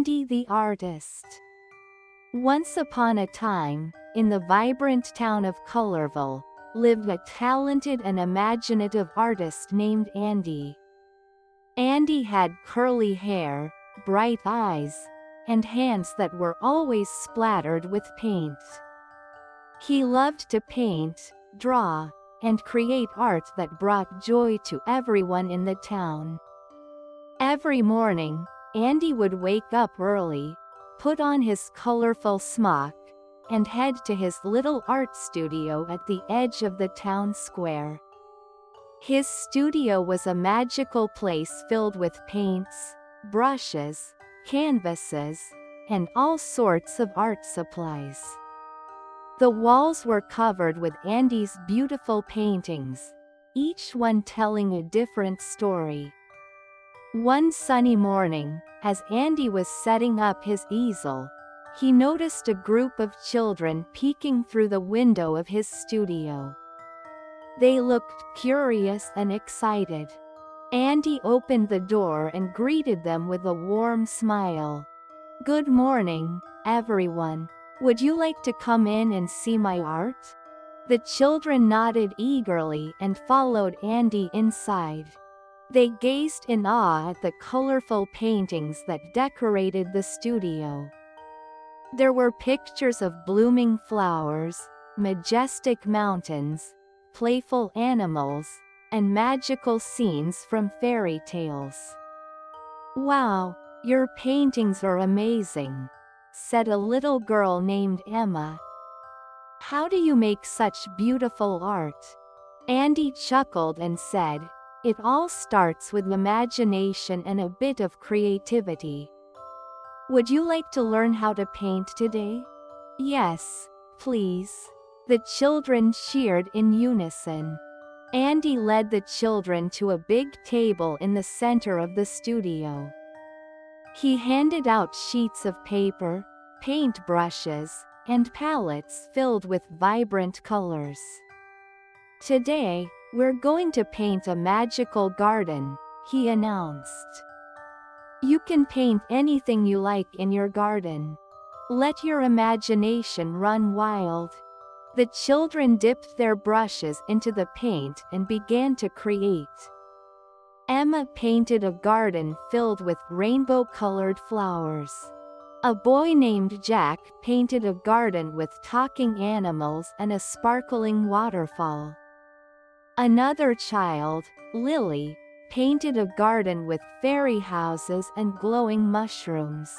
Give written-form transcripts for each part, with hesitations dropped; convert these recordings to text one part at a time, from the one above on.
Andy the Artist. Once upon a time, in the vibrant town of Colorville, lived a talented and imaginative artist named Andy. Andy had curly hair, bright eyes, and hands that were always splattered with paint. He loved to paint, draw, and create art that brought joy to everyone in the town. Every morning, Andy would wake up early, put on his colorful smock, and head to his little art studio at the edge of the town square. His studio was a magical place filled with paints, brushes, canvases, and all sorts of art supplies. The walls were covered with Andy's beautiful paintings, each one telling a different story. One sunny morning, as Andy was setting up his easel, he noticed a group of children peeking through the window of his studio. They looked curious and excited. Andy opened the door and greeted them with a warm smile. "Good morning, everyone. Would you like to come in and see my art?" The children nodded eagerly and followed Andy inside. They gazed in awe at the colorful paintings that decorated the studio. There were pictures of blooming flowers, majestic mountains, playful animals, and magical scenes from fairy tales. "Wow, your paintings are amazing," said a little girl named Emma. "How do you make such beautiful art?" Andy chuckled and said, "It all starts with imagination and a bit of creativity. Would you like to learn how to paint today?" "Yes, please." The children cheered in unison. Andy led the children to a big table in the center of the studio. He handed out sheets of paper, paint brushes, and palettes filled with vibrant colors. "Today, we're going to paint a magical garden," he announced. "You can paint anything you like in your garden. Let your imagination run wild." The children dipped their brushes into the paint and began to create. Emma painted a garden filled with rainbow-colored flowers. A boy named Jack painted a garden with talking animals and a sparkling waterfall. Another child, Lily, painted a garden with fairy houses and glowing mushrooms.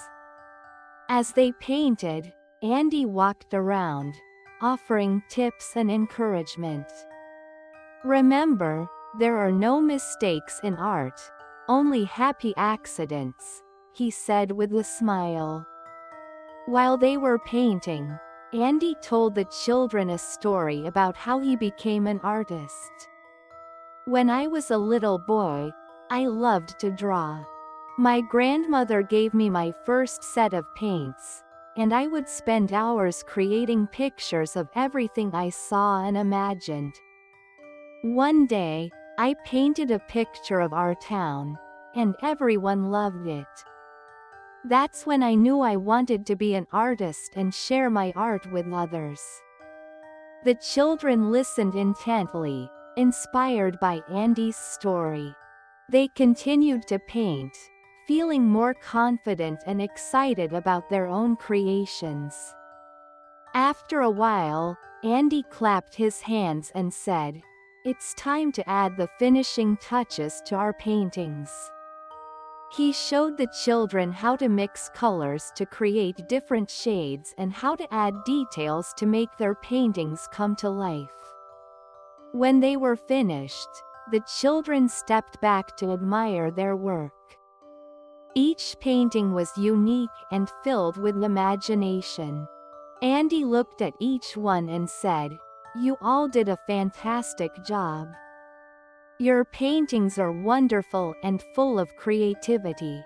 As they painted, Andy walked around, offering tips and encouragement. "Remember, there are no mistakes in art, only happy accidents," he said with a smile. While they were painting, Andy told the children a story about how he became an artist. "When I was a little boy, I loved to draw. My grandmother gave me my first set of paints, and I would spend hours creating pictures of everything I saw and imagined. One day, I painted a picture of our town, and everyone loved it. That's when I knew I wanted to be an artist and share my art with others." The children listened intently, inspired by Andy's story. They continued to paint, feeling more confident and excited about their own creations. After a while, Andy clapped his hands and said, "It's time to add the finishing touches to our paintings." He showed the children how to mix colors to create different shades and how to add details to make their paintings come to life. When they were finished, the children stepped back to admire their work. Each painting was unique and filled with imagination. Andy looked at each one and said, "You all did a fantastic job. Your paintings are wonderful and full of creativity."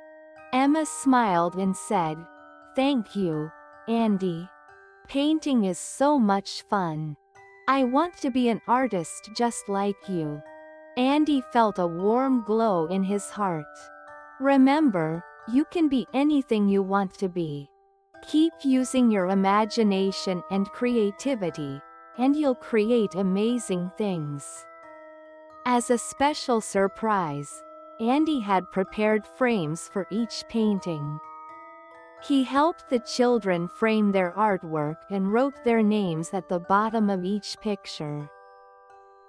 Emma smiled and said, "Thank you, Andy. Painting is so much fun. I want to be an artist just like you." Andy felt a warm glow in his heart. "Remember, You can be anything you want to be. Keep using your imagination and creativity, and you'll create amazing things. As a special surprise, Andy had prepared frames for each painting. He helped the children frame their artwork and wrote their names at the bottom of each picture.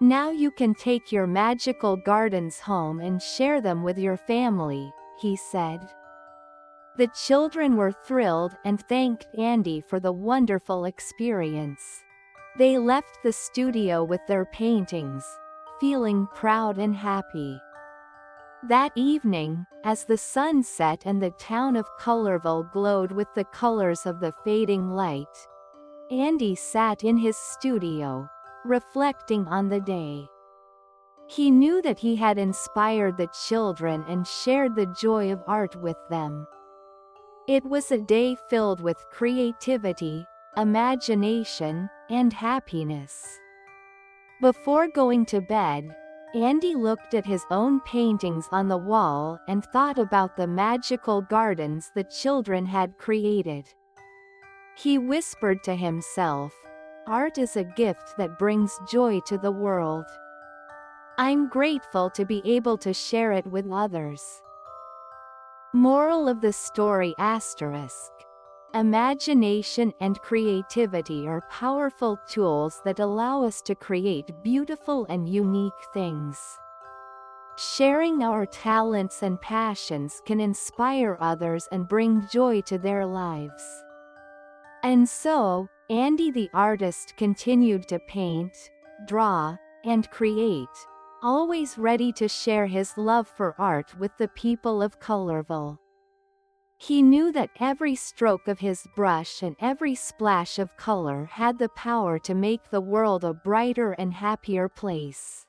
Now you can take your magical gardens home and share them with your family, he said. The children were thrilled and thanked Andy for the wonderful experience. They left the studio with their paintings, feeling proud and happy. That evening, as the sun set and the town of Colorville glowed with the colors of the fading light, Andy sat in his studio, reflecting on the day. He knew that he had inspired the children and shared the joy of art with them. It was a day filled with creativity, imagination, and happiness. Before going to bed, Andy looked at his own paintings on the wall and thought about the magical gardens the children had created. He whispered to himself, "Art is a gift that brings joy to the world. I'm grateful to be able to share it with others." Moral of the story **. Imagination and creativity are powerful tools that allow us to create beautiful and unique things. Sharing our talents and passions can inspire others and bring joy to their lives. And so, Andy the artist continued to paint, draw, and create, always ready to share his love for art with the people of Colorville. He knew that every stroke of his brush and every splash of color had the power to make the world a brighter and happier place.